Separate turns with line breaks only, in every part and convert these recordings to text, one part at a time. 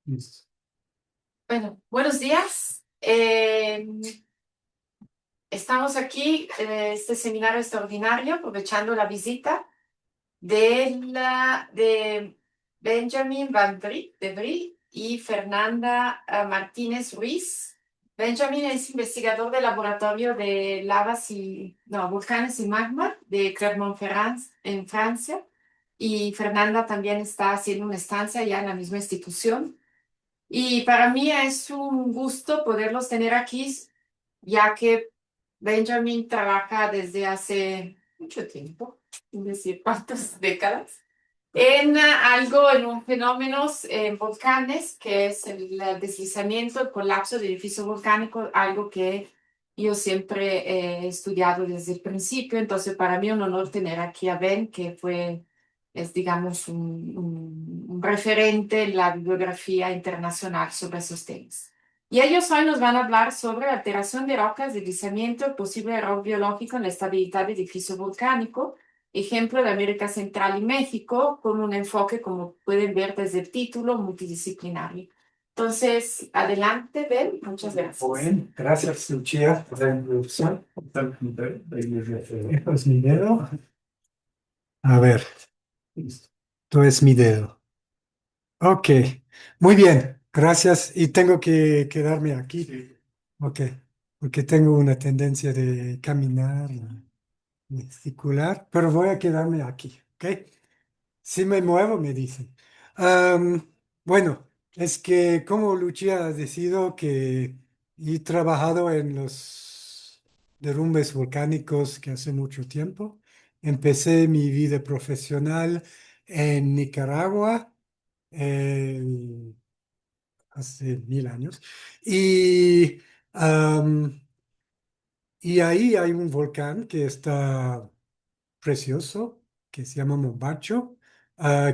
Listo.
Bueno, buenos días. Estamos aquí en este seminario extraordinario, aprovechando la visita de Benjamin de Brie y Fernanda Martínez Ruiz. Benjamin es investigador del laboratorio de volcanes y magma de Clermont-Ferrand en Francia. Y Fernanda también está haciendo una estancia ya en la misma institución. Y para mí es un gusto poderlos tener aquí, ya que Benjamin trabaja desde hace mucho tiempo, es decir, cuántas décadas, en un fenómenos en volcanes, que es el deslizamiento, el colapso del edificio volcánico, algo que yo siempre he estudiado desde el principio. Entonces, para mí un honor tener aquí a Ben, es, digamos, un referente en la bibliografía internacional sobre esos temas. Y ellos hoy nos van a hablar sobre alteración de rocas, deslizamiento, posible error biológico en la estabilidad del edificio volcánico, ejemplo de América Central y México, con un enfoque, como pueden ver desde el título, multidisciplinario. Entonces, adelante, Ben. Muchas gracias.
Bueno, gracias, Lucia, por la introducción. Esto es mi dedo. A ver, listo. Esto es mi dedo. Ok, muy bien, gracias. Y tengo que quedarme aquí. Sí. Ok, porque tengo una tendencia de caminar y gesticular, pero voy a quedarme aquí. Ok. Si me muevo, me dicen. Am, bueno, es que como Lucía ha decidido que he trabajado en los derrumbes volcánicos que hace mucho tiempo, empecé mi vida profesional en Nicaragua eh, hace 1000 años y, am, y ahí hay un volcán que está precioso que se llama Mombacho,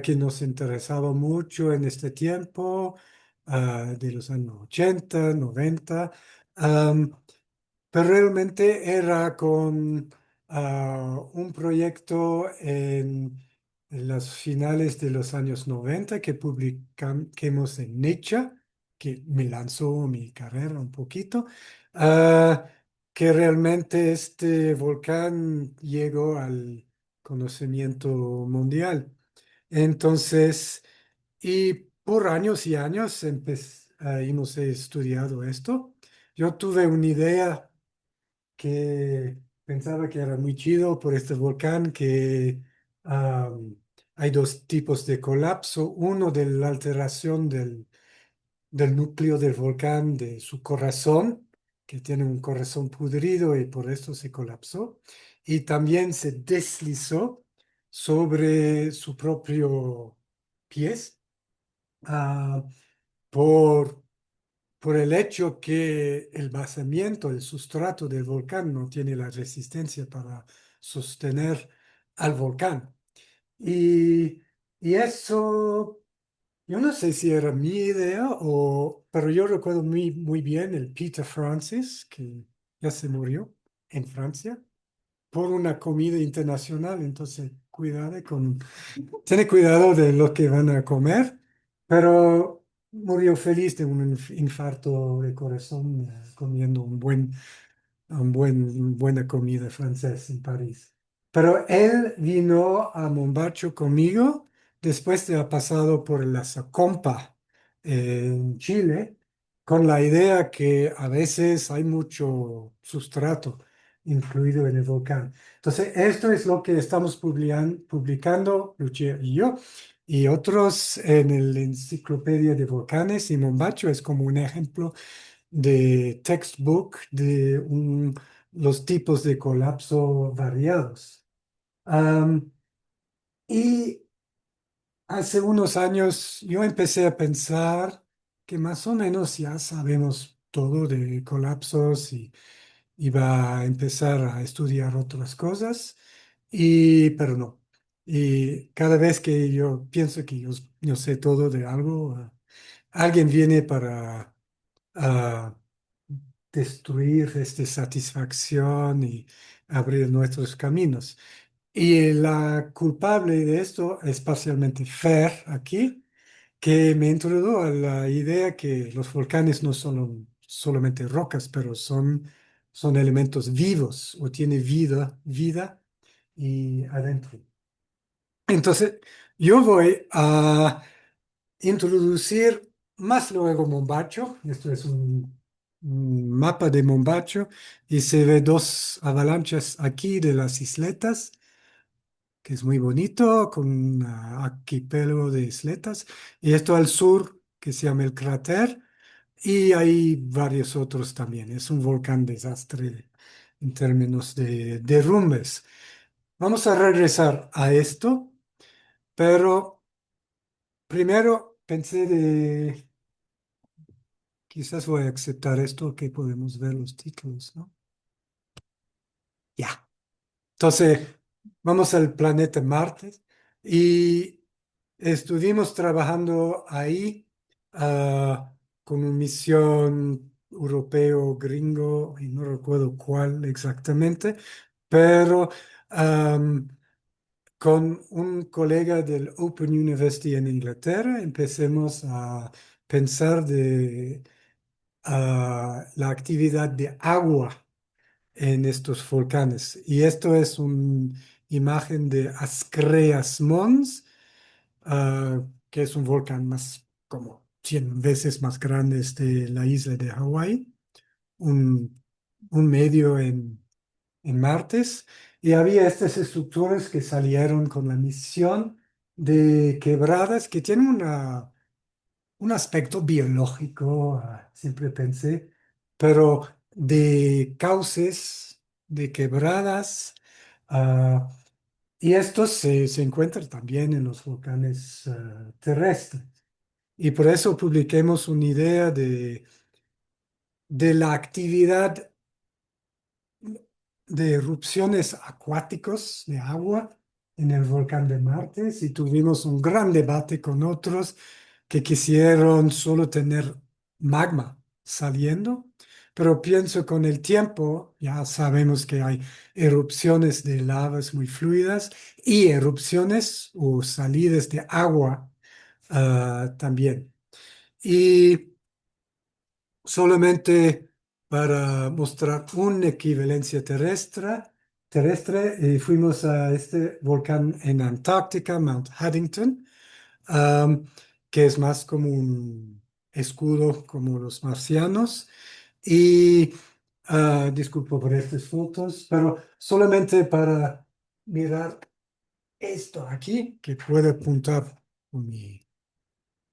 que nos interesaba mucho en este tiempo, de los años 80, 90, am, pero realmente era con un proyecto en las finales de los años 90 que publicamos en Nature, que me lanzó mi carrera un poquito. ah, que realmente este volcán llegó al conocimiento mundial. Entonces, y por años y años hemos estudiado esto. Yo tuve una idea que pensaba que era muy chido por este volcán, que am, hay dos tipos de colapso, uno de la alteración del núcleo del volcán, de su corazón, que tiene un corazón pudrido y por eso se colapsó, y también se deslizó sobre su propio pies, ah, por, por el hecho que el basamiento, el sustrato del volcán no tiene la resistencia para sostener al volcán. Y, y eso yo no sé si era mi idea pero yo recuerdo muy bien el Peter Francis, que ya se murió en Francia, por una comida internacional. Entonces, tiene cuidado de lo que van a comer, pero murió feliz de un infarto de corazón, comiendo buena comida francesa en París. Pero él vino a Mombacho conmigo después de haber pasado por la Zacompa en Chile, con la idea que a veces hay mucho sustrato incluido en el volcán. Entonces, esto es lo que estamos publicando, Lucia y yo, y otros en la Enciclopedia de Volcanes, y Mombacho es como un ejemplo de textbook de los tipos de colapso variados. Am, y hace unos años yo empecé a pensar que más o menos ya sabemos todo de colapsos y iba a empezar a estudiar otras cosas, pero no. Y cada vez que yo pienso que yo sé todo de algo, alguien viene para a destruir esta satisfacción y abrir nuestros caminos. Y la culpable de esto es parcialmente Fer aquí, que me introdujo a la idea que los volcanes no son solamente rocas, pero son elementos vivos o tiene vida y adentro. Entonces, yo voy a introducir más luego Mombacho. Esto es un mapa de Mombacho y se ve dos avalanchas aquí de las isletas, que es muy bonito, con un archipiélago de isletas. Y esto al sur, que se llama el cráter, y hay varios otros también. Es un volcán desastre en términos de derrumbes. Vamos a regresar a esto, pero primero pensé de, quizás voy a aceptar esto, que podemos ver los títulos, ¿no? Ya. Entonces, vamos al planeta Marte y estuvimos trabajando ahí con una misión europeo gringo, y no recuerdo cuál exactamente, pero am, con un colega del Open University en Inglaterra empecemos a pensar de la actividad de agua en estos volcanes. Y esto es una imagen de Ascleas Mons, que es un volcán más como 100 veces más grande de la isla de Hawái, un, un medio en Martes. Y había estas estructuras que salieron con la misión de quebradas que tienen un aspecto biológico, siempre pensé, pero de cauces, de quebradas, ah, y esto se encuentra también en los volcanes terrestres. Y por eso publiquemos una idea de la actividad de erupciones acuáticos de agua en el volcán de Marte y tuvimos un gran debate con otros que quisieron solo tener magma saliendo, pero pienso con el tiempo ya sabemos que hay erupciones de lavas muy fluidas y erupciones o salidas de agua también. Y solamente para mostrar una equivalencia terrestre, fuimos a este volcán en Antártica, Mount Haddington, am, que es más como un escudo como los marcianos. Y disculpo por estas fotos, pero solamente para mirar esto aquí, que puedo apuntar con mi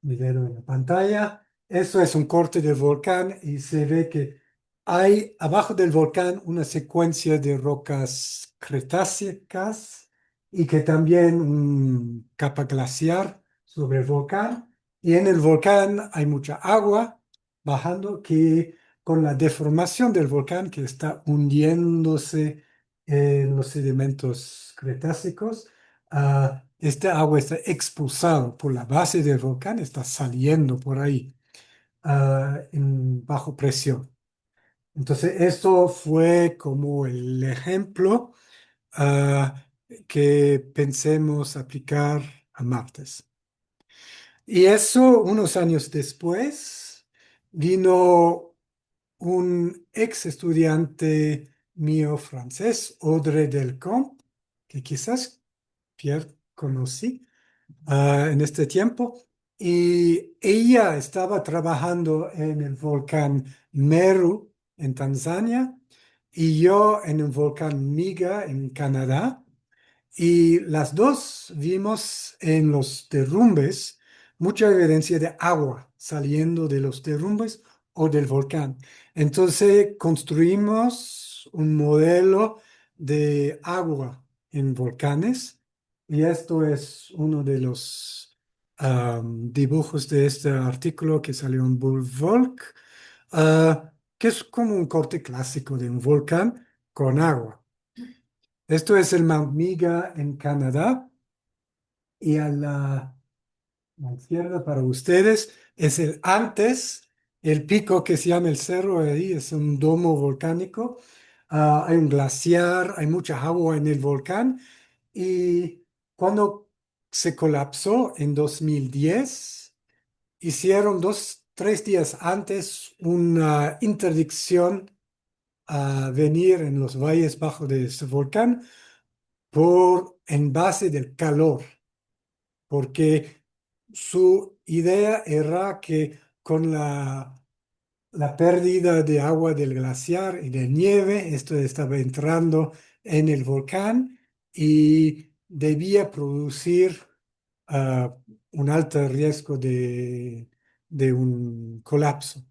dedo en la pantalla. Eso es un corte del volcán y se ve que hay abajo del volcán una secuencia de rocas cretácicas y que también un capa glaciar sobre el volcán. Y en el volcán hay mucha agua bajando que con la deformación del volcán que está hundiéndose en los sedimentos cretácicos, esta agua está expulsada por la base del volcán, está saliendo por ahí en bajo presión. Entonces, esto fue como el ejemplo ah, que pensemos aplicar a Martes. Y eso, unos años después, vino un ex estudiante mío francés, Audrey Delcamp, que quizás Pierre conocí en este tiempo. Y ella estaba trabajando en el volcán Meru en Tanzania y yo en el volcán Miga en Canadá. Y las dos vimos en los derrumbes mucha evidencia de agua saliendo de los derrumbes o del volcán. Entonces construimos un modelo de agua en volcanes y esto es uno de los dibujos de este artículo que salió en Bulvolk, que es como un corte clásico de un volcán con agua. Esto es el Mount Miga en Canadá y a la izquierda para ustedes es el antes, el pico que se llama el cerro ahí, es un domo volcánico. Hay un glaciar, hay mucha agua en el volcán y cuando se colapsó en 2010, hicieron 3 días antes una interdicción a venir en los valles bajos de este volcán en base del calor, porque su idea era que con la pérdida de agua del glaciar y de nieve, esto estaba entrando en el volcán y debía producir ah, un alto riesgo de un colapso.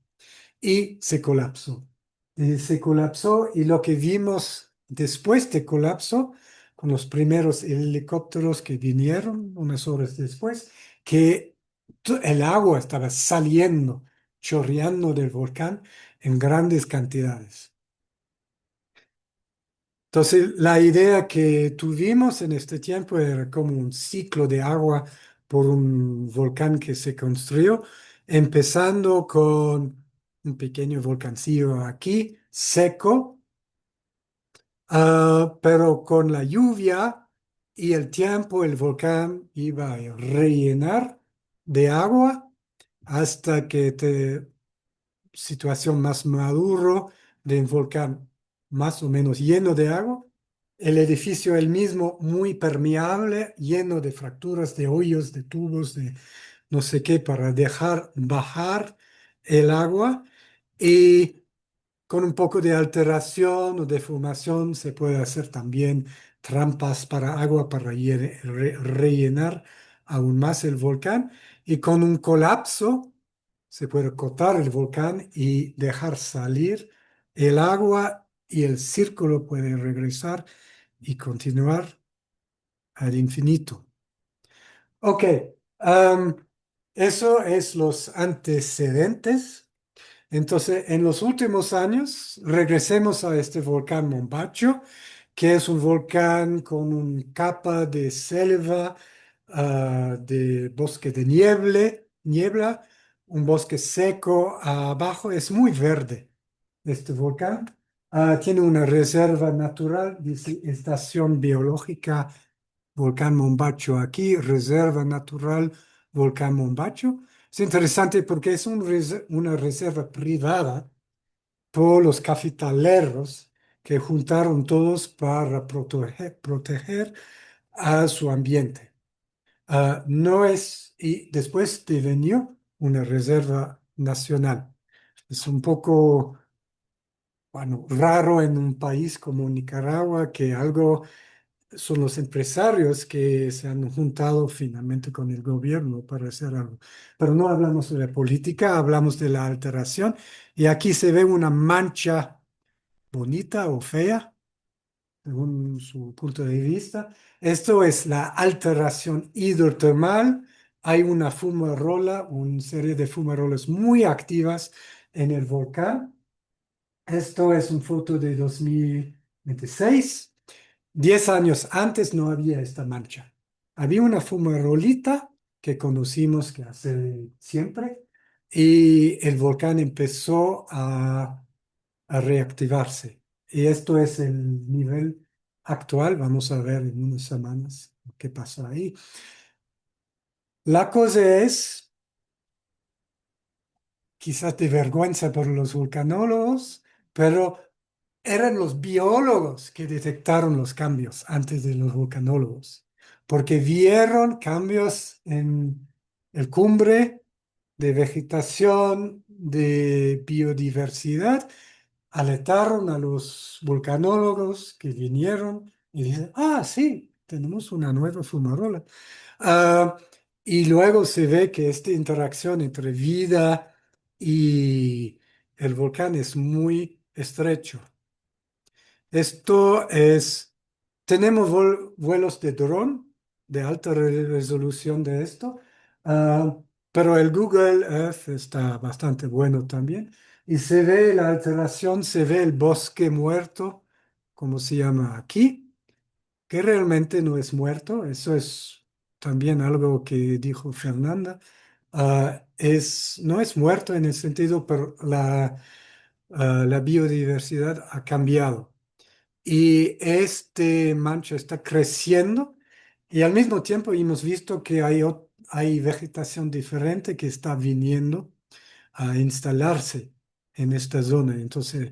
Y se colapsó. Se colapsó y lo que vimos después de colapso, con los primeros helicópteros que vinieron unas horas después, que el agua estaba saliendo, chorreando del volcán en grandes cantidades. Entonces, la idea que tuvimos en este tiempo era como un ciclo de agua por un volcán que se construyó, empezando con un pequeño volcancillo aquí, seco, pero con la lluvia y el tiempo el volcán iba a rellenar de agua hasta que situación más maduro de un volcán más o menos lleno de agua. El edificio el mismo muy permeable, lleno de fracturas, de hoyos, de tubos, de no sé qué, para dejar bajar el agua. Y con un poco de alteración o deformación se puede hacer también trampas para agua para rellenar aún más el volcán. Y con un colapso se puede cortar el volcán y dejar salir el agua y el círculo puede regresar y continuar al infinito. Ok, am, eso es los antecedentes. Entonces, en los últimos años, regresemos a este volcán Mombacho, que es un volcán con una capa de selva, de bosque de niebla, un bosque seco abajo, es muy verde este volcán. Tiene una reserva natural, dice Estación Biológica Volcán Mombacho aquí, Reserva Natural Volcán Mombacho. Es interesante porque es una reserva privada por los cafetaleros que juntaron todos para proteger a su ambiente. No es, y después devenió una reserva nacional. Es un poco, bueno, raro en un país como Nicaragua que algo son los empresarios que se han juntado finalmente con el gobierno para hacer algo. Pero no hablamos de la política, hablamos de la alteración. Y aquí se ve una mancha bonita o fea, según su punto de vista. Esto es la alteración hidrotermal. Hay una fumarola, una serie de fumarolas muy activas en el volcán. Esto es una foto de 2026. 10 años antes no había esta mancha. Había una fumarolita que conocimos que hace siempre y el volcán empezó a reactivarse. Y esto es el nivel actual. Vamos a ver en unas semanas qué pasa ahí. La cosa es, quizás de vergüenza por los vulcanólogos, pero eran los biólogos que detectaron los cambios antes de los vulcanólogos, porque vieron cambios en el cumbre de vegetación, de biodiversidad, alertaron a los vulcanólogos que vinieron y dicen, ah, sí, tenemos una nueva fumarola. Ah, y luego se ve que esta interacción entre vida y el volcán es muy estrecho. Esto es, tenemos vuelos de dron de alta resolución de esto, ah, pero el Google Earth está bastante bueno también. Y se ve la alteración, se ve el bosque muerto, como se llama aquí, que realmente no es muerto. Eso es también algo que dijo Fernanda. No es muerto en el sentido, pero la biodiversidad ha cambiado y este mancha está creciendo y al mismo tiempo hemos visto que hay hay vegetación diferente que está viniendo a instalarse en esta zona. Entonces,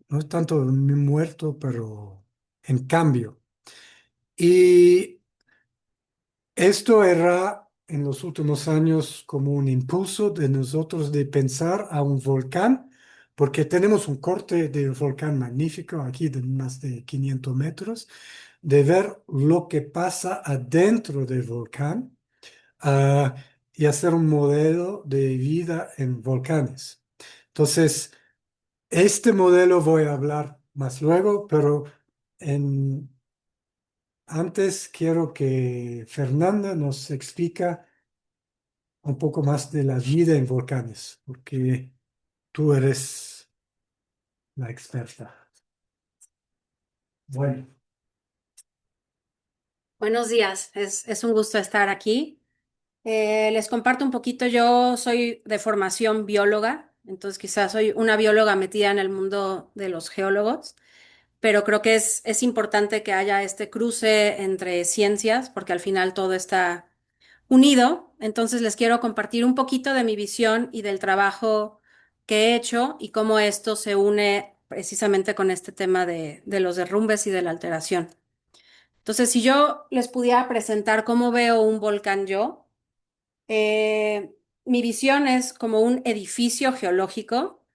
no es tanto muerto, pero en cambio. Y esto era en los últimos años como un impulso de nosotros de pensar a un volcán, porque tenemos un corte de volcán magnífico aquí de más de 500 metros, de ver lo que pasa adentro del volcán, ah, y hacer un modelo de vida en volcanes. Entonces, este modelo voy a hablar más luego, pero en, antes quiero que Fernanda nos explica un poco más de la vida en volcanes, porque tú eres la experta. Bueno,
Buenos días, es un gusto estar aquí. Les comparto un poquito, yo soy de formación bióloga, entonces quizás soy una bióloga metida en el mundo de los geólogos, pero creo que es importante que haya este cruce entre ciencias, porque al final todo está unido. Entonces les quiero compartir un poquito de mi visión y del trabajo que he hecho y cómo esto se une precisamente con este tema de los derrumbes y de la alteración. Entonces, si yo les pudiera presentar cómo veo un volcán yo, mi visión es como un edificio geológico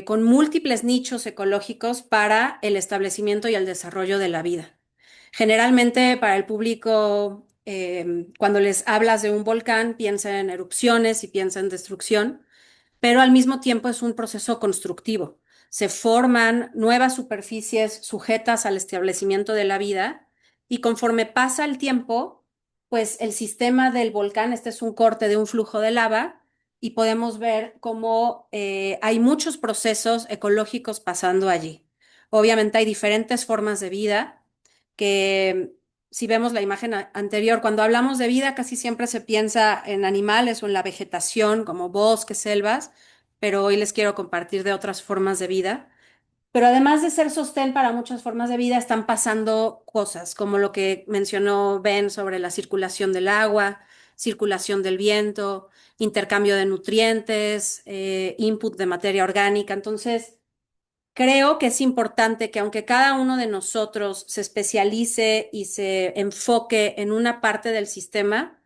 con múltiples nichos ecológicos para el establecimiento y el desarrollo de la vida. Generalmente para el público, cuando les hablas de un volcán, piensa en erupciones y piensa en destrucción, pero al mismo tiempo es un proceso constructivo. Se forman nuevas superficies sujetas al establecimiento de la vida y conforme pasa el tiempo, pues el sistema del volcán, este es un corte de un flujo de lava y podemos ver cómo hay muchos procesos ecológicos pasando allí. Obviamente hay diferentes formas de vida que si vemos la imagen anterior, cuando hablamos de vida casi siempre se piensa en animales o en la vegetación como bosques, selvas, pero hoy les quiero compartir de otras formas de vida. Pero además de ser sostén para muchas formas de vida, están pasando cosas, como lo que mencionó Ben sobre la circulación del agua, circulación del viento, intercambio de nutrientes, input de materia orgánica. Entonces, creo que es importante que aunque cada uno de nosotros se especialice y se enfoque en una parte del sistema,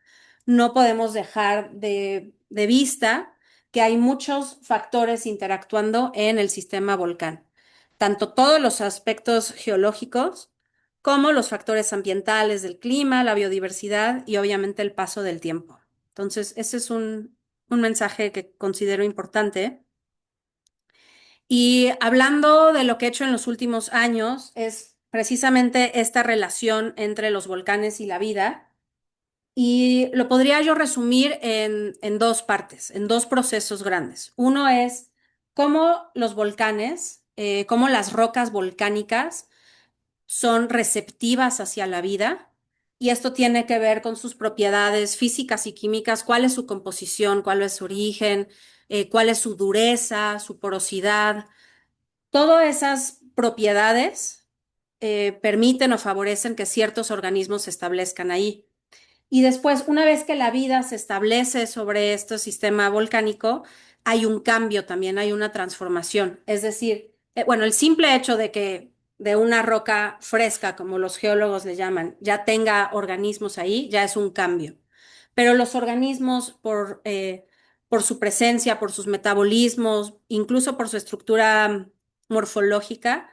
no podemos dejar de vista que hay muchos factores interactuando en el sistema volcán, tanto todos los aspectos geológicos como los factores ambientales del clima, la biodiversidad y obviamente el paso del tiempo. Entonces, ese es un mensaje que considero importante. Y hablando de lo que he hecho en los últimos años, es precisamente esta relación entre los volcanes y la vida. Y lo podría yo resumir en dos partes, en dos procesos grandes. Uno es cómo los volcanes, cómo las rocas volcánicas son receptivas hacia la vida. Y esto tiene que ver con sus propiedades físicas y químicas, cuál es su composición, cuál es su origen, cuál es su dureza, su porosidad. Todas esas propiedades permiten o favorecen que ciertos organismos se establezcan ahí. Y después, una vez que la vida se establece sobre este sistema volcánico, hay un cambio también, hay una transformación. Es decir, bueno, el simple hecho de que de una roca fresca, como los geólogos le llaman, ya tenga organismos ahí, ya es un cambio. Pero los organismos, por su presencia, por sus metabolismos, incluso por su estructura morfológica,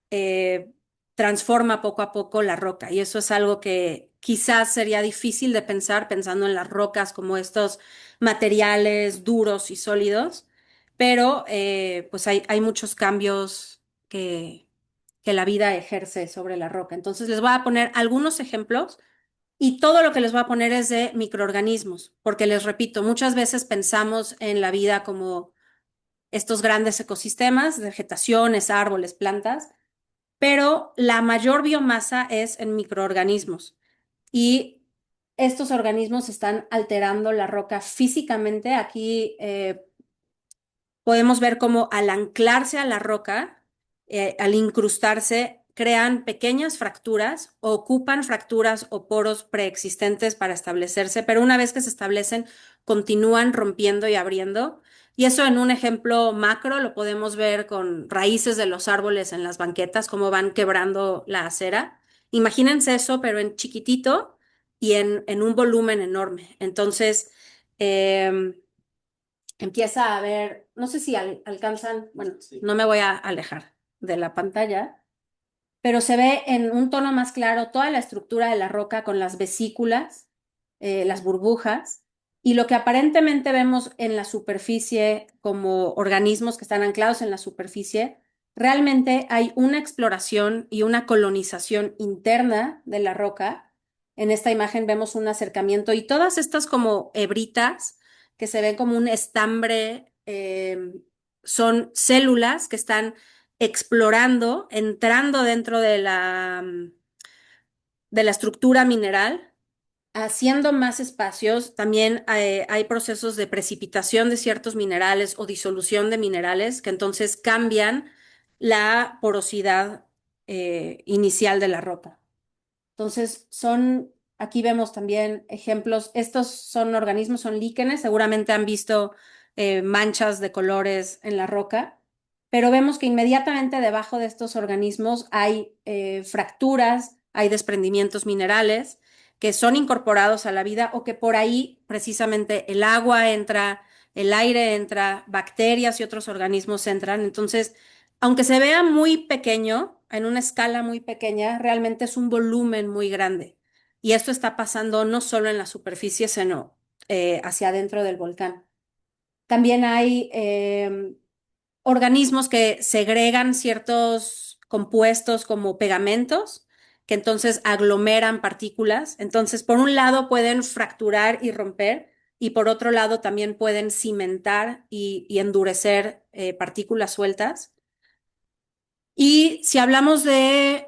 eh, transforma poco a poco la roca. Y eso es algo que quizás sería difícil de pensar pensando en las rocas como estos materiales duros y sólidos, pero pues hay muchos cambios que la vida ejerce sobre la roca. Entonces les voy a poner algunos ejemplos. Y todo lo que les voy a poner es de microorganismos, porque les repito, muchas veces pensamos en la vida como estos grandes ecosistemas, vegetaciones, árboles, plantas, pero la mayor biomasa es en microorganismos y estos organismos están alterando la roca físicamente. Aquí podemos ver cómo al anclarse a la roca, al incrustarse, crean pequeñas fracturas, ocupan fracturas o poros preexistentes para establecerse, pero una vez que se establecen, continúan rompiendo y abriendo. Y eso en un ejemplo macro lo podemos ver con raíces de los árboles en las banquetas, cómo van quebrando la acera. Imagínense eso, pero en chiquitito y en un volumen enorme. Entonces, empieza a haber, no sé si alcanzan, bueno, no me voy a alejar de la pantalla, pero se ve en un tono más claro toda la estructura de la roca con las vesículas, las burbujas, y lo que aparentemente vemos en la superficie como organismos que están anclados en la superficie, realmente hay una exploración y una colonización interna de la roca. En esta imagen vemos un acercamiento y todas estas como hebritas que se ven como un estambre, son células que están explorando, entrando dentro de la estructura mineral, haciendo más espacios. También hay procesos de precipitación de ciertos minerales o disolución de minerales que entonces cambian la porosidad inicial de la roca. Entonces, aquí vemos también ejemplos. Estos son organismos, son líquenes, seguramente han visto manchas de colores en la roca, pero vemos que inmediatamente debajo de estos organismos hay fracturas, hay desprendimientos minerales que son incorporados a la vida o que por ahí precisamente el agua entra, el aire entra, bacterias y otros organismos entran. Entonces, aunque se vea muy pequeño, en una escala muy pequeña, realmente es un volumen muy grande. Y esto está pasando no solo en la superficie, sino hacia adentro del volcán. También hay organismos que segregan ciertos compuestos como pegamentos, que entonces aglomeran partículas. Entonces, por un lado pueden fracturar y romper, y por otro lado también pueden cimentar y endurecer partículas sueltas. Y si hablamos de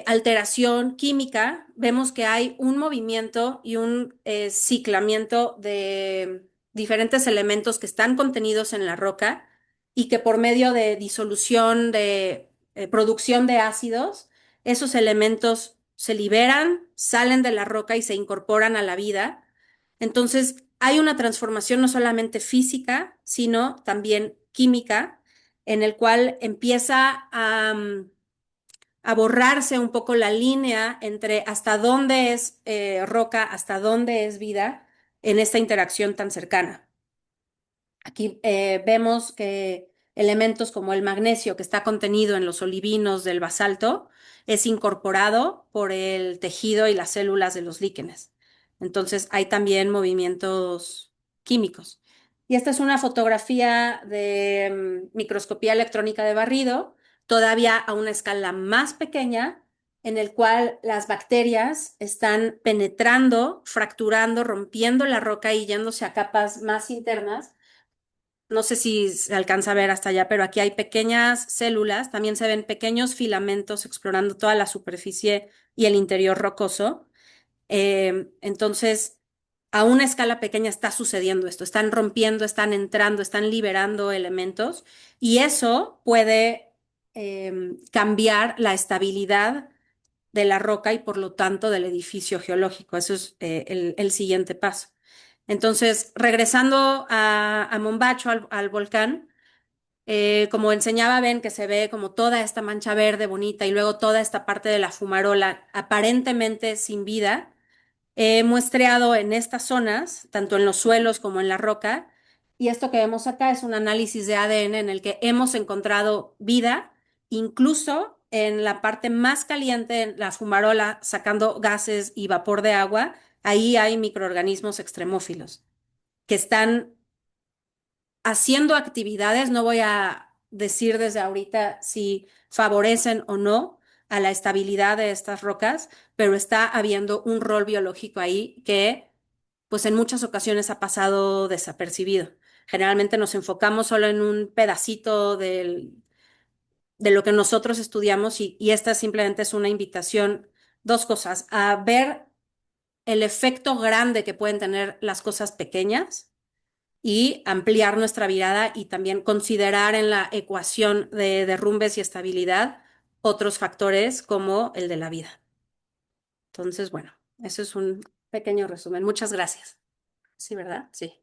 alteración química, vemos que hay un movimiento y un ciclamiento de diferentes elementos que están contenidos en la roca y que por medio de disolución, de producción de ácidos, esos elementos se liberan, salen de la roca y se incorporan a la vida. Entonces, hay una transformación no solamente física, sino también química en el cual empieza a borrarse un poco la línea entre hasta dónde es roca, hasta dónde es vida en esta interacción tan cercana. Aquí vemos que elementos como el magnesio que está contenido en los olivinos del basalto es incorporado por el tejido y las células de los líquenes. Entonces hay también movimientos químicos. Y esta es una fotografía de microscopía electrónica de barrido, todavía a una escala más pequeña, en el cual las bacterias están penetrando, fracturando, rompiendo la roca y yéndose a capas más internas. No sé si se alcanza a ver hasta allá, pero aquí hay pequeñas células, también se ven pequeños filamentos explorando toda la superficie y el interior rocoso. Entonces, a una escala pequeña está sucediendo esto, están rompiendo, están entrando, están liberando elementos y eso puede cambiar la estabilidad de la roca y por lo tanto del edificio geológico. Eso es el siguiente paso. Entonces, regresando a Mombacho, al volcán, como enseñaba, ven que se ve como toda esta mancha verde bonita y luego toda esta parte de la fumarola aparentemente sin vida. He muestreado en estas zonas, tanto en los suelos como en la roca, y esto que vemos acá es un análisis de ADN en el que hemos encontrado vida, incluso en la parte más caliente, en la fumarola, sacando gases y vapor de agua, ahí hay microorganismos extremófilos que están haciendo actividades, no voy a decir desde ahorita si favorecen o no a la estabilidad de estas rocas, pero está habiendo un rol biológico ahí que, pues en muchas ocasiones ha pasado desapercibido. Generalmente nos enfocamos solo en un pedacito de lo que nosotros estudiamos y esta simplemente es una invitación, dos cosas, a ver el efecto grande que pueden tener las cosas pequeñas y ampliar nuestra mirada y también considerar en la ecuación de derrumbes y estabilidad otros factores como el de la vida. Entonces, bueno, eso es un pequeño resumen. Muchas gracias. Sí, ¿verdad? Sí.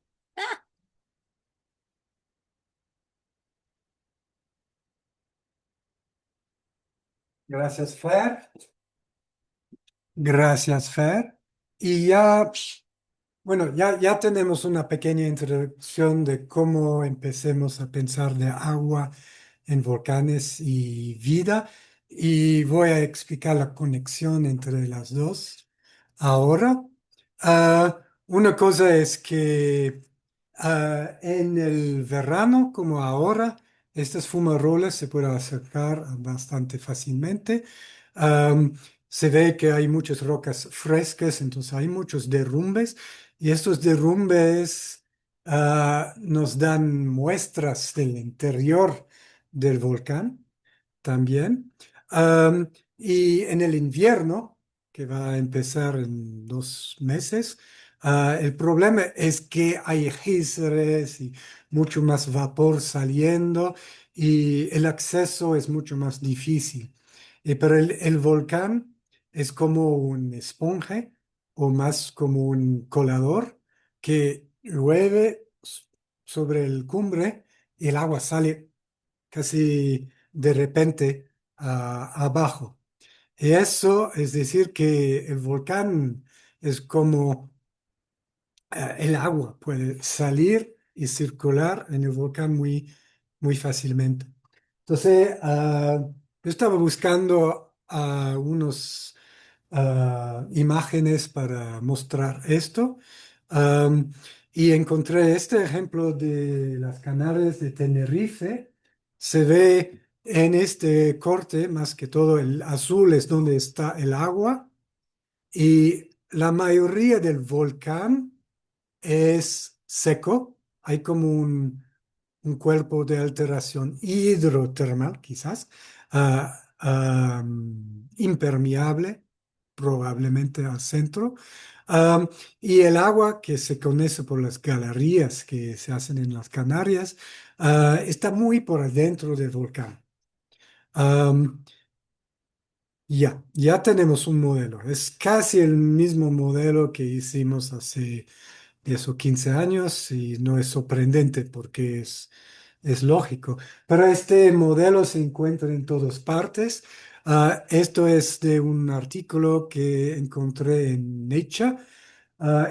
Gracias, Fer. Gracias, Fer. Y ya, bueno, ya tenemos una pequeña introducción de cómo empecemos a pensar de agua en volcanes y vida. Y voy a explicar la conexión entre las dos ahora. Una cosa es que en el verano, como ahora, estas fumarolas se pueden acercar bastante fácilmente. Am, Se ve que hay muchas rocas frescas, entonces hay muchos derrumbes y estos derrumbes nos dan muestras del interior del volcán también. Y en el invierno, que va a empezar en 2 meses, el problema es que hay géiseres y mucho más vapor saliendo y el acceso es mucho más difícil. Pero el volcán es como un esponje o más como un colador que llueve sobre el cumbre y el agua sale casi de repente abajo. Y eso es decir que el volcán es como el agua, puede salir y circular en el volcán muy fácilmente. Entonces, yo estaba buscando unos imágenes para mostrar esto. am, y encontré este ejemplo de las Canarias de Tenerife. Se ve en este corte, más que todo el azul es donde está el agua y la mayoría del volcán es seco. Hay como un cuerpo de alteración hidrotermal, quizás, impermeable, probablemente al centro. Am, y el agua que se conoce por las galerías que se hacen en las Canarias, está muy por adentro del volcán. Am, ya tenemos un modelo. Es casi el mismo modelo que hicimos hace 10 o 15 años y no es sorprendente porque es lógico. Pero este modelo se encuentra en todas partes. Esto es de un artículo que encontré en Nature.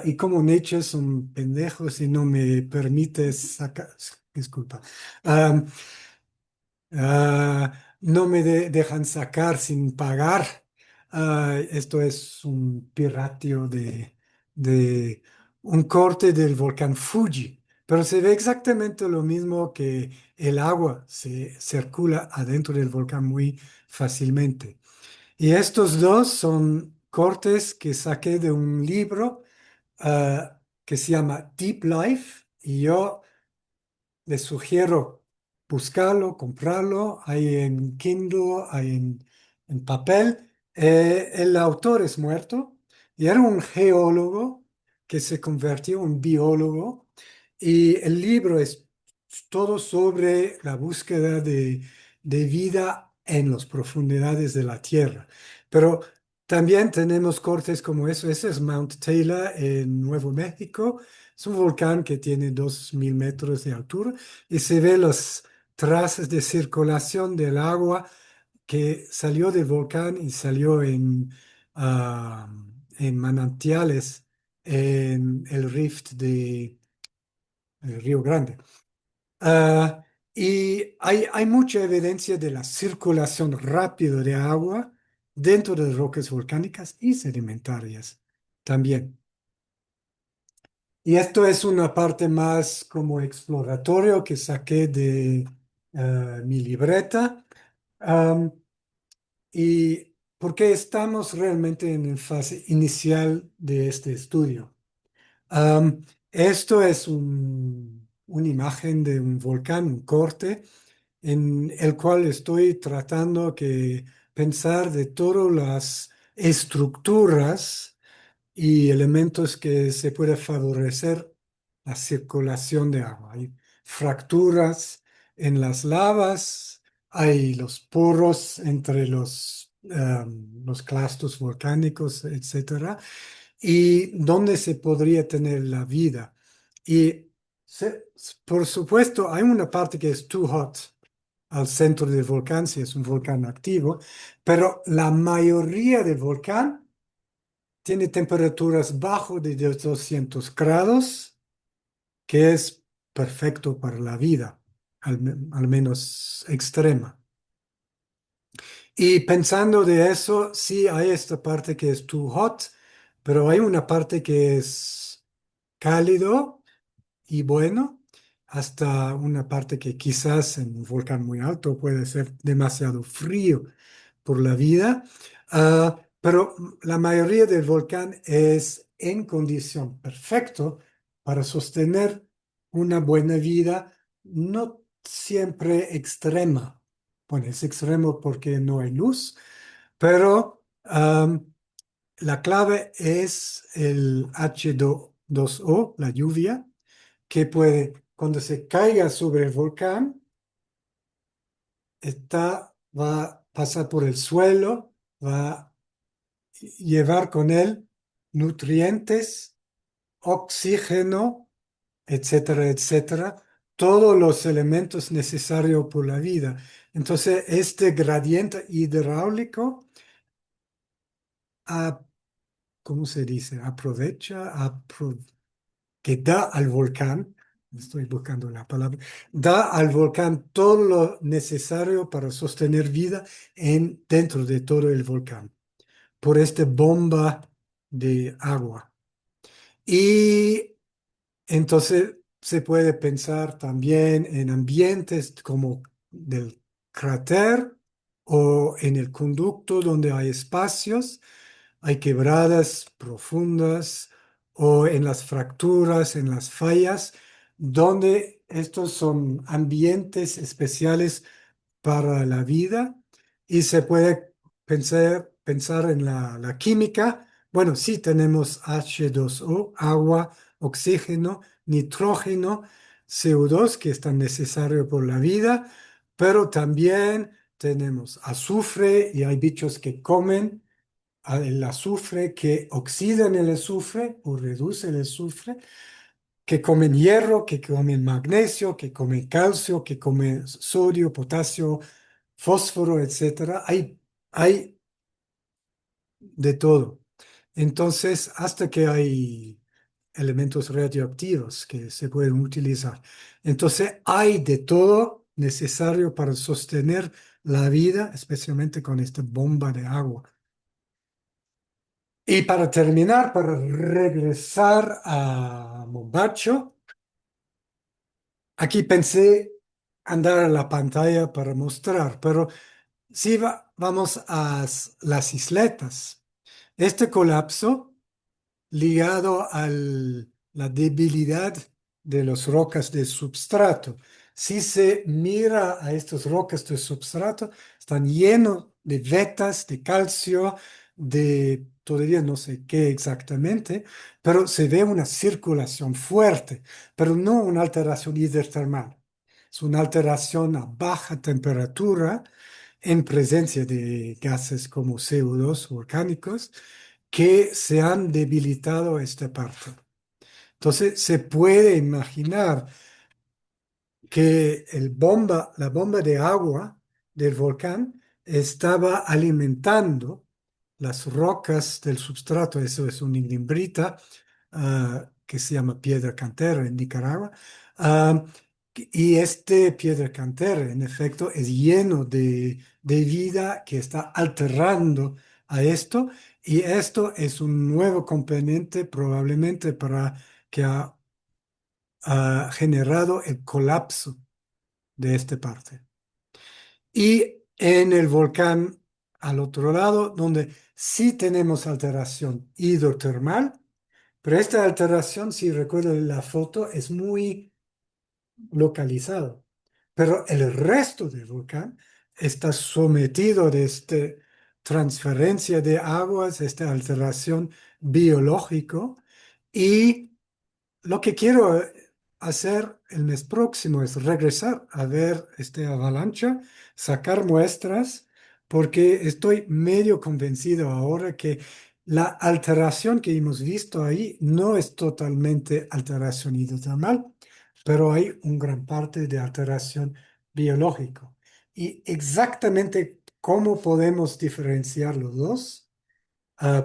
Y como Nature son pendejos y no me permite sacar, disculpa, ah, no me dejan sacar sin pagar. Esto es un piratio de un corte del volcán Fuji, pero se ve exactamente lo mismo que el agua se circula adentro del volcán muy fácilmente. Y estos dos son cortes que saqué de un libro que se llama Deep Life y yo les sugiero buscarlo, comprarlo. Hay en Kindle, hay en papel. El autor es muerto y era un geólogo que se convirtió en biólogo. Y el libro es todo sobre la búsqueda de vida en las profundidades de la Tierra. Pero también tenemos cortes como eso. Ese es Mount Taylor en Nuevo México. Es un volcán que tiene 2000 metros de altura y se ve los trazas de circulación del agua que salió del volcán y salió en manantiales en el rift de el Río Grande. Ah, y hay mucha evidencia de la circulación rápida de agua dentro de rocas volcánicas y sedimentarias también. Y esto es una parte más como exploratorio que saqué de mi libreta. Am, y porque estamos realmente en la fase inicial de este estudio. Esto es una imagen de un volcán, un corte, en el cual estoy tratando que pensar de todas las estructuras y elementos que se puede favorecer la circulación de agua. Hay fracturas en las lavas, hay los poros entre los clastos volcánicos, etcétera, y dónde se podría tener la vida. Y por supuesto, hay una parte que es too hot al centro del volcán, si es un volcán activo, pero la mayoría del volcán tiene temperaturas bajo de 200 grados, que es perfecto para la vida, al menos extrema. Y pensando de eso, sí hay esta parte que es too hot, pero hay una parte que es cálido y bueno, hasta una parte que quizás en un volcán muy alto puede ser demasiado frío por la vida. Pero la mayoría del volcán es en condición perfecto para sostener una buena vida, no siempre extrema. Bueno, es extremo porque no hay luz, pero la clave es el H2O, la lluvia, que puede, cuando se caiga sobre el volcán, va a pasar por el suelo, va a llevar con él nutrientes, oxígeno, etcétera, etcétera, todos los elementos necesarios por la vida. Entonces, este gradiente hidráulico, ah, ¿cómo se dice? Que da al volcán, estoy buscando la palabra, da al volcán todo lo necesario para sostener vida dentro de todo el volcán, por esta bomba de agua. Y entonces se puede pensar también en ambientes como del cráter o en el conducto donde hay espacios, hay quebradas profundas o en las fracturas, en las fallas, donde estos son ambientes especiales para la vida y se puede pensar en la química. Bueno, sí tenemos H2O, agua, oxígeno, nitrógeno, CO2 que es tan necesario por la vida, pero también tenemos azufre y hay bichos que comen el azufre, que oxidan el azufre o reducen el azufre, que comen hierro, que comen magnesio, que comen calcio, que comen sodio, potasio, fósforo, etcétera. Hay de todo. Entonces, hasta que hay elementos radioactivos que se pueden utilizar. Entonces, hay de todo necesario para sostener la vida, especialmente con esta bomba de agua. Y para terminar, para regresar a Mombacho, aquí pensé andar a la pantalla para mostrar, pero si vamos a las isletas, este colapso ligado a la debilidad de las rocas de substrato. Si se mira a estas rocas de substrato, están llenos de vetas, de calcio, de todavía no sé qué exactamente, pero se ve una circulación fuerte, pero no una alteración hidrotermal. Es una alteración a baja temperatura en presencia de gases como CO2 volcánicos que se han debilitado esta parte. Entonces, se puede imaginar que la bomba de agua del volcán estaba alimentando las rocas del substrato. Eso es una ignimbrita que se llama piedra cantera en Nicaragua. Ah, y este piedra cantera, en efecto, es lleno de vida que está alterando a esto. Y esto es un nuevo componente probablemente para que ha generado el colapso de esta parte. Y en el volcán al otro lado, donde sí tenemos alteración hidrotermal, pero esta alteración, si recuerdan la foto, es muy localizado. Pero el resto del volcán está sometido de esta transferencia de aguas, esta alteración biológico. Y lo que quiero hacer el mes próximo es regresar a ver esta avalancha, sacar muestras, porque estoy medio convencido ahora que la alteración que hemos visto ahí no es totalmente alteración hidrotermal, pero hay una gran parte de alteración biológica. Y exactamente cómo podemos diferenciar los dos.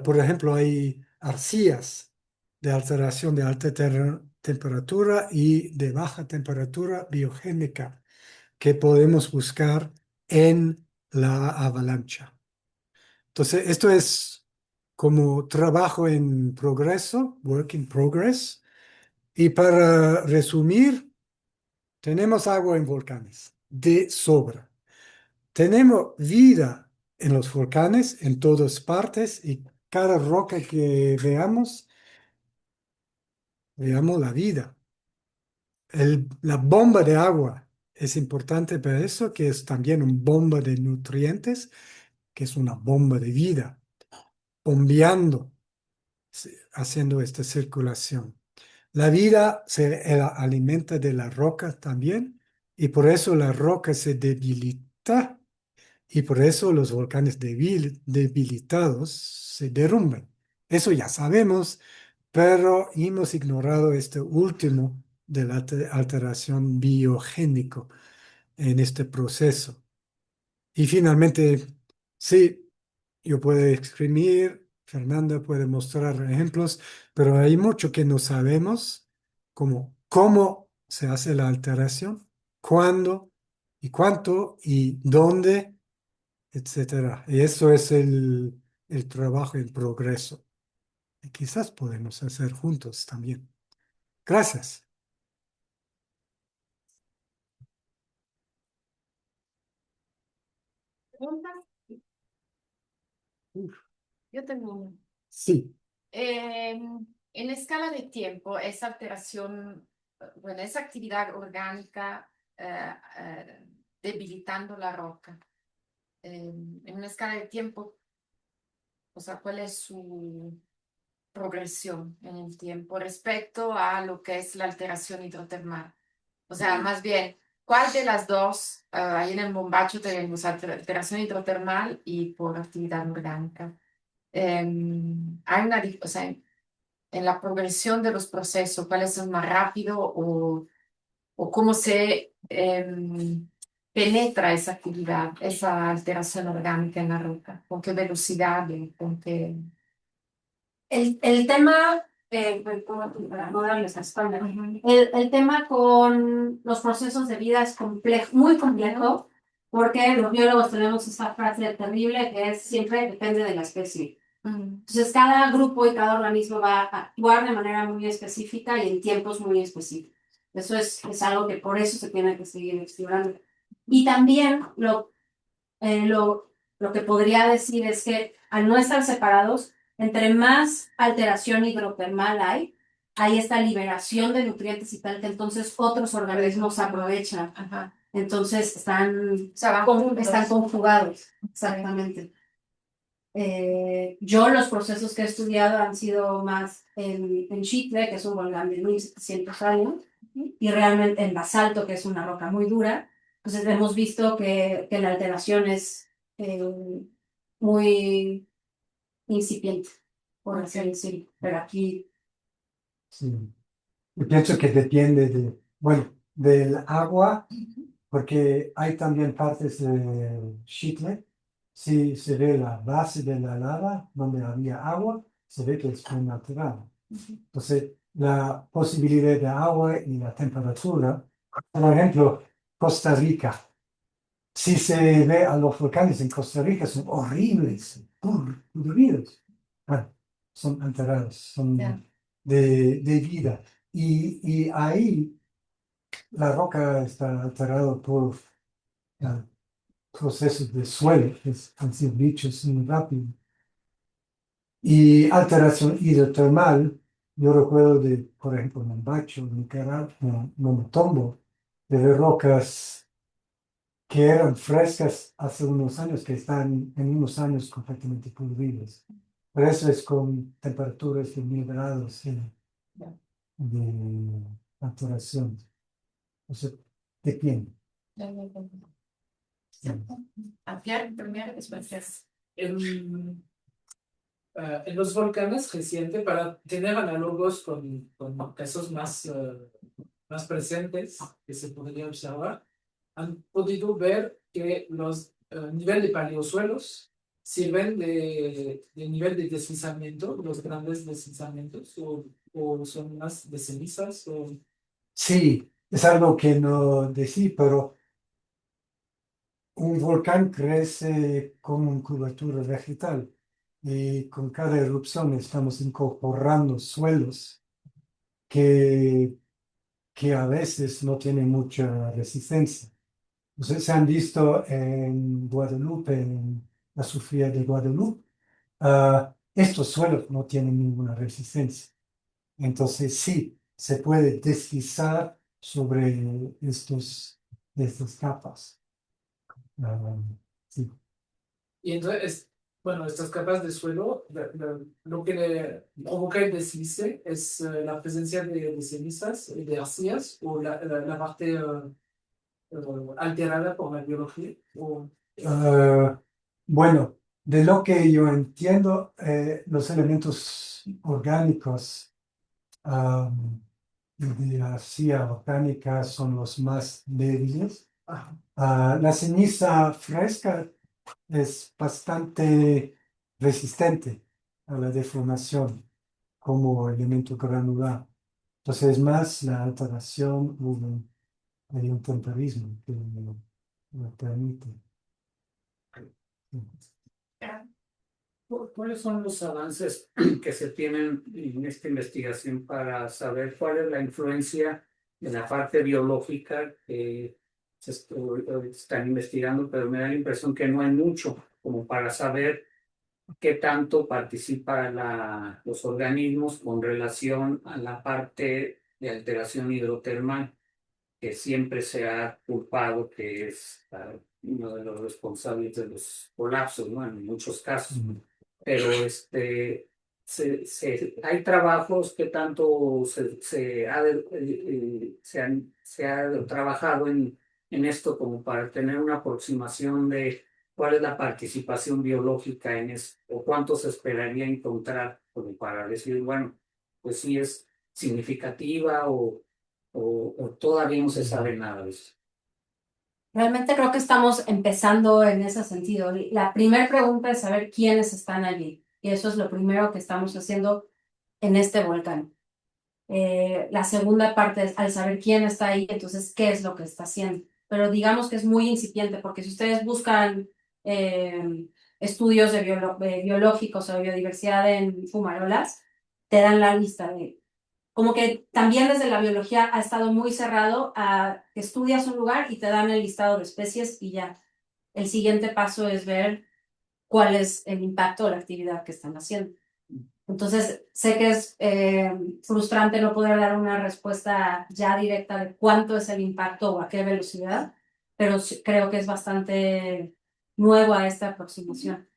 Por ejemplo, hay arcillas de alteración de alta temperatura y de baja temperatura biogénica que podemos buscar en la avalancha. Entonces, esto es como trabajo en progreso, work in progress. Y para resumir, tenemos agua en volcanes de sobra. Tenemos vida en los volcanes en todas partes y cada roca que veamos la vida. La bomba de agua es importante para eso, que es también una bomba de nutrientes, que es una bomba de vida, bombeando, haciendo esta circulación. La vida se alimenta de la roca también y por eso la roca se debilita y por eso los volcanes debilitados se derrumban. Eso ya sabemos, pero hemos ignorado este último de la alteración biogénico en este proceso. Y finalmente, sí, yo puedo exprimir, Fernanda puede mostrar ejemplos, pero hay mucho que no sabemos, como cómo se hace la alteración, cuándo y cuánto y dónde, etcétera. Y eso es el trabajo en progreso. Y quizás podemos hacer juntos también. Gracias.
¿Preguntas?
Uf,
Yo tengo una.
sí,
En escala de tiempo, esa alteración, bueno, esa actividad orgánica debilitando la roca, en una escala de tiempo, o sea, ¿cuál es su progresión en el tiempo respecto a lo que es la alteración hidrotermal? O sea, más bien, ¿cuál de las dos, ahí en el bombacho tenemos alteración hidrotermal y por actividad orgánica? Hay una, o sea, en la progresión de los procesos, cuál es el más rápido o cómo se penetra esa actividad, esa alteración orgánica en la roca, con qué velocidad, con qué...
El tema, para no darles la espalda,
Ujú.
el tema con los procesos de vida es complejo, muy complejo, porque los biólogos tenemos esa frase terrible que es siempre depende de la especie. Entonces, cada grupo y cada organismo va a actuar de manera muy específica y en tiempos muy específicos. Eso es algo que por eso se tiene que seguir explorando. Y también eh, lo, lo que podría decir es que al no estar separados, entre más alteración hidrotermal hay esta liberación de nutrientes y tal, que entonces otros organismos aprovechan.
Ajá.
Entonces
O sea, van juntos.
están conjugados, exactamente. Yo los procesos que he estudiado han sido más en Chitle, que es un volcán de 1700 años, y realmente en basalto, que es una roca muy dura. Entonces hemos visto que la alteración es muy incipiente, por así decirlo. Pero aquí,
sí. Yo pienso que depende bueno, del agua, porque hay también partes de Chitle. Si se ve la base de la lava donde había agua, se ve que es muy natural. Entonces, la posibilidad de agua y la temperatura, por ejemplo, Costa Rica. Si se ve a los volcanes en Costa Rica, son horribles, podridos. Bueno, son alterados, son
Ya.
de vida. Y ahí la roca está alterada por procesos de suelo, que han sido dichos muy rápido. Y alteración hidrotermal, yo recuerdo de, por ejemplo, Mombacho, Nicaragua, Momotombo, de ver rocas que eran frescas hace unos años, que están en unos años completamente podridas. Pero eso es con temperaturas de 1000 grados. ¿Sí?
Ya.
De, alteración. O sea, ¿de quién?
A Pierre primero, después Jess.
En los volcanes recientes, para tener análogos con casos más presentes que se podría observar, han podido ver que los niveles de paleosuelos sirven de nivel de deslizamiento, los grandes deslizamientos, o son más de cenizas, o...
Sí, es algo que no decía, pero un volcán crece como una curvatura vegetal y con cada erupción estamos incorporando suelos que, que a veces no tienen mucha resistencia. Ustedes se han visto en Guadalupe, en la Sofía de Guadalupe, estos suelos no tienen ninguna resistencia. Entonces sí, se puede deslizar sobre estas capas. Sí.
Y entonces, bueno, estas capas de suelo, lo que le provoca el deslice es la presencia de cenizas, de arcillas, o la parte alterada por la biología. O...
Bueno, de lo que yo entiendo, los elementos orgánicos y de la arcilla orgánica son los más débiles. La ceniza fresca es bastante resistente a la deformación como elemento granular. Entonces es más la alteración hay un temperismo que lo permite.
¿Cuáles son los avances que se tienen en esta investigación para saber cuál es la influencia de la parte biológica que están investigando? Pero me da la impresión que no hay mucho como para saber qué tanto participan los organismos con relación a la parte de alteración hidrotermal, que siempre se ha culpado que es uno de los responsables de los colapsos, ¿no? En muchos casos. Pero hay trabajos que tanto se ha trabajado en esto como para tener una aproximación de cuál es la participación biológica en esto, o cuánto se esperaría encontrar, como para decir, bueno, pues sí es significativa o todavía no se sabe nada de eso.
Realmente creo que estamos empezando en ese sentido. La primera pregunta es saber quiénes están allí. Y eso es lo primero que estamos haciendo en este volcán. La segunda parte es al saber quién está ahí, entonces qué es lo que está haciendo. Pero digamos que es muy incipiente, porque si ustedes buscan estudios biológicos o de biodiversidad en fumarolas, te dan la lista de... Como que también desde la biología ha estado muy cerrado a que estudias un lugar y te dan el listado de especies y ya. El siguiente paso es ver cuál es el impacto de la actividad que están haciendo. Entonces, sé que es frustrante no poder dar una respuesta ya directa de cuánto es el impacto o a qué velocidad, pero creo que es bastante nuevo a esta aproximación.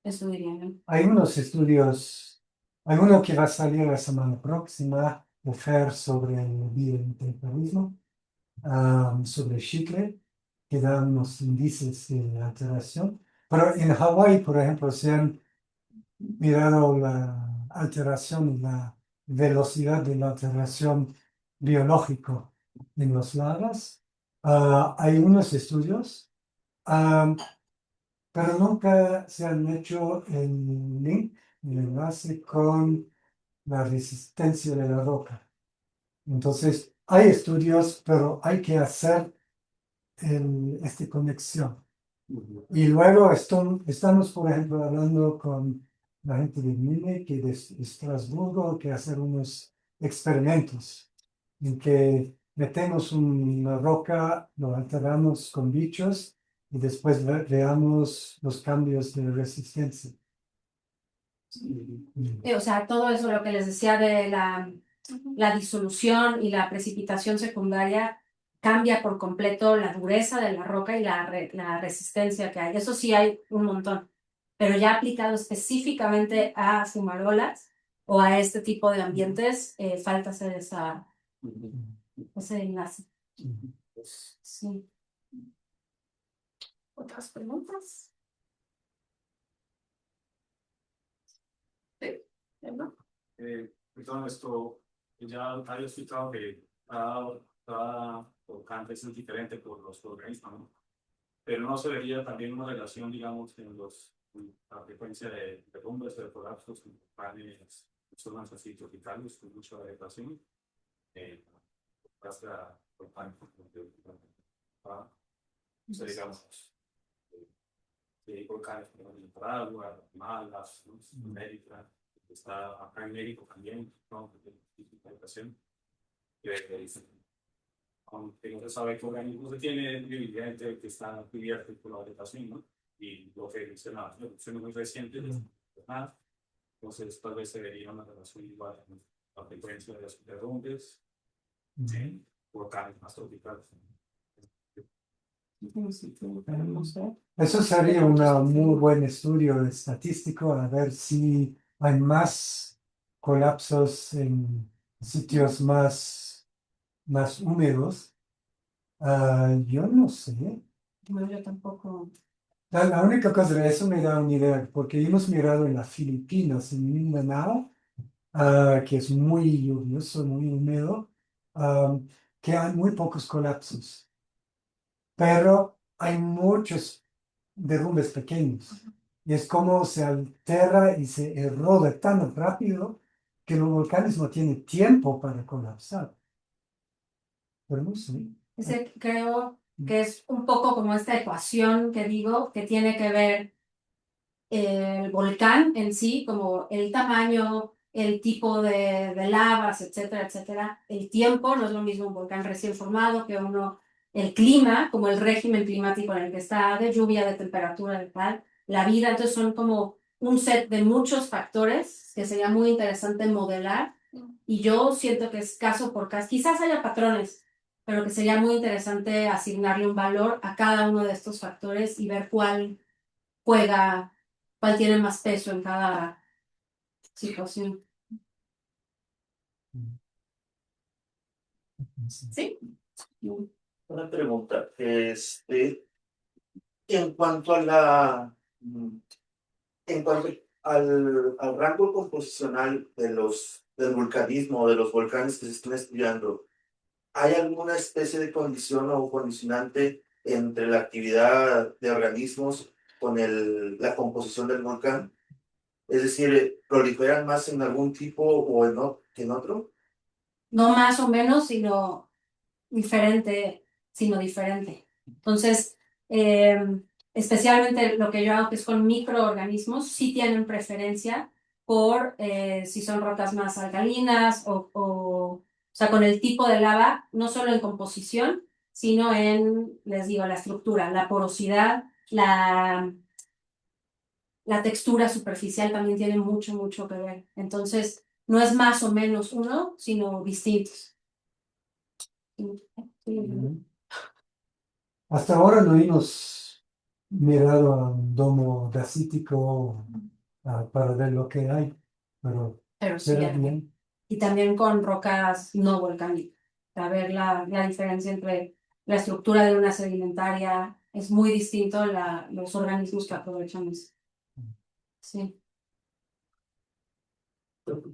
Eso diría yo.
Hay unos estudios, hay uno que va a salir la semana próxima, de FER sobre el biointemperismo, sobre Chile, que da unos índices de alteración. Pero en Hawái, por ejemplo, se han mirado la alteración y la velocidad de la alteración biológico en los lagos. Hay unos estudios, pero nunca se han hecho el link, el enlace con la resistencia de la roca. Entonces, hay estudios, pero hay que hacer esta conexión. Y luego estamos, por ejemplo, hablando con la gente de Múnich y de Estrasburgo, que hacer unos experimentos en que metemos una roca, lo alteramos con bichos y después veamos los cambios de resistencia.
O sea, todo eso, lo que les decía de la disolución y la precipitación secundaria, cambia por completo la dureza de la roca y la resistencia que hay. Eso sí hay un montón, pero ya aplicado específicamente a fumarolas o a este tipo de ambientes, falta hacer ese enlace.
Pues,
Sí.
¿Otras preguntas? Sí, ¿no?
Perdón, esto ya había explicado que cada volcán es diferente por los organismos, ¿no? Pero no se vería también una relación, digamos, en la frecuencia de derrumbes, de colapsos, en volcanes, zonas así tropicales con mucha vegetación, hasta volcanes, o sea, digamos, volcanes como en Nicaragua, Malas, ¿no? América, está acá en México también, ¿no? Aunque no se sabe qué organismos se tiene, es evidente que están cubiertos por la vegetación, ¿no? Y lo que dice la erupción muy reciente, pues nada. Entonces, tal vez se vería una relación igual en la frecuencia de los derrumbes, volcanes más tropicales.
Eso sería un muy buen estudio estadístico, a ver si hay más colapsos en sitios más húmedos. Yo no sé.
No, yo tampoco.
La única cosa de eso me da una idea, porque hemos mirado en las Filipinas, en Mindanao, que es muy lluvioso, muy húmedo, que hay muy pocos colapsos, pero hay muchos derrumbes pequeños. Y es como se altera y se erode tan rápido que los volcanes no tienen tiempo para colapsar. Pero no sé.
Creo que es un poco como esta ecuación que digo, que tiene que ver el volcán en sí, como el tamaño, el tipo de lavas, etcétera, etcétera. El tiempo no es lo mismo un volcán recién formado que uno, el clima, como el régimen climático en el que está, de lluvia, de temperatura, de tal, la vida. Entonces son como un set de muchos factores que sería muy interesante modelar. Y yo siento que es caso por caso. Quizás haya patrones, pero que sería muy interesante asignarle un valor a cada uno de estos factores y ver cuál juega, cuál tiene más peso en cada situación.
Sí.
Una pregunta, en cuanto a la, en cuanto al rango composicional del vulcanismo, de los volcanes que se están estudiando, ¿hay alguna especie de condición o condicionante entre la actividad de organismos con la composición del volcán? Es decir, ¿proliferan más en algún tipo o que en otro?
No más o menos, sino diferente, sino diferente. Entonces, especialmente lo que yo hago que es con microorganismos, sí tienen preferencia por si son rocas más alcalinas o sea, con el tipo de lava, no solo en composición, sino en, les digo, la estructura, la porosidad, la textura superficial también tiene mucho, mucho que ver. Entonces, no es más o menos uno, sino distintos.
Hasta ahora no hemos mirado a un domo dacítico para ver lo que hay,
Pero sí,
será bien.
y también con rocas no volcánicas. A ver la diferencia entre la estructura de una sedimentaria es muy distinto a los organismos que aprovechan eso. Sí.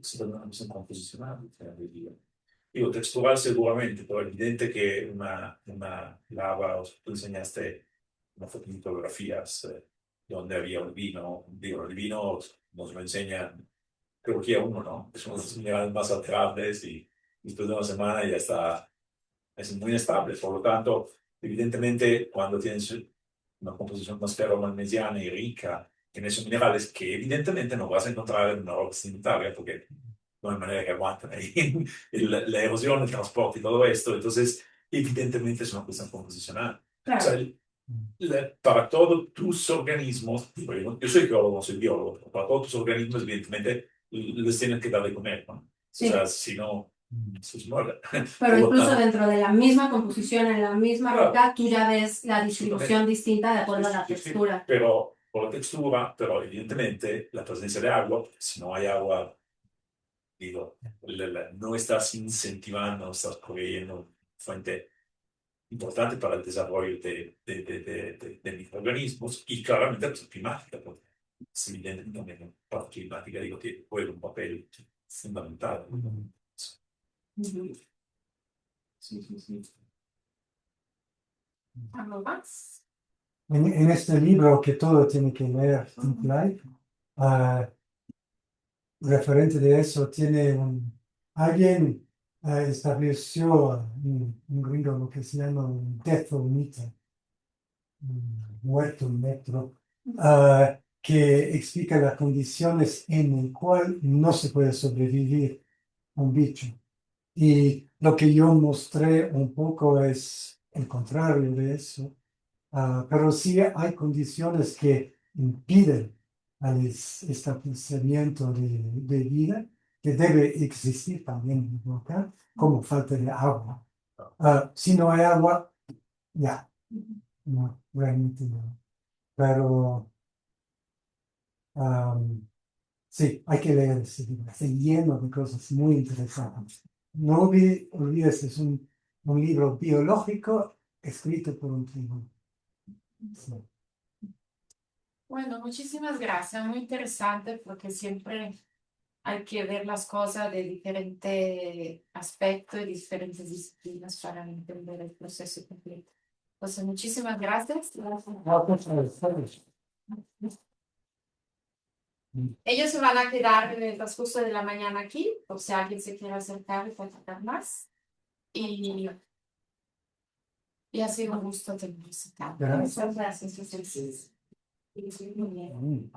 Secondo me sono composizionali, io textural sicuramente, però è evidente che una lava, tu insegnaste una foto de fotografías donde había un vino, digo, el vino nos lo enseña, creo que a uno, ¿no? Es uno de los minerales más alterables y después de una semana ya está, es muy inestable, por lo tanto, evidentemente cuando tienes una composición más ferromagnesiana y rica en esos minerales que evidentemente no vas a encontrar en una roca sedimentaria porque no hay manera que aguanten ahí la erosión, el transporte y todo esto. Entonces, evidentemente es una cuestión composicional.
Claro.
O sea, para todos tus organismos, yo soy geólogo, no soy biólogo, para todos tus organismos, evidentemente, les tienen que dar de comer, ¿no?
Sí.
O sea, si no, se mueren.
Pero incluso dentro de la misma composición, en la misma
Claro.
roca, tú ya ves la distribución distinta de acuerdo a la textura.
Pero por la textura, pero evidentemente la presencia de agua, si no hay agua Digo, no estás incentivando, no estás proveyendo fuente importante para el desarrollo de microorganismos y claramente pues, climática, porque es evidente que también la parte climática digo, juega un papel fundamental. Sí, sí, sí.
¿Algo más?
En este libro que todo tiene que leer, Think Life, referente de eso, alguien estableció un gringo lo que se llama un death meter, un muerto metro, que explica las condiciones en las cuales no se puede sobrevivir un bicho. Y lo que yo mostré un poco es el contrario de eso. Pero sí hay condiciones que impiden el establecimiento de vida que debe existir también en el volcán, como falta de agua. Si no hay agua, ya, no, realmente no. Pero sí, hay que leer ese libro, está lleno de cosas muy interesantes. No olvides, es un libro biológico escrito por un tribuno. Sí.
Bueno, muchísimas gracias, muy interesante porque siempre hay que ver las cosas de diferente aspecto y diferentes disciplinas para entender el proceso completo. Entonces, muchísimas gracias. Ellos se van a quedar en el transcurso de la mañana aquí, por si alguien se quiere acercar y platicar más. Y ha sido un gusto tenerlos acá.
Gracias.
Muchas gracias. Muy bien.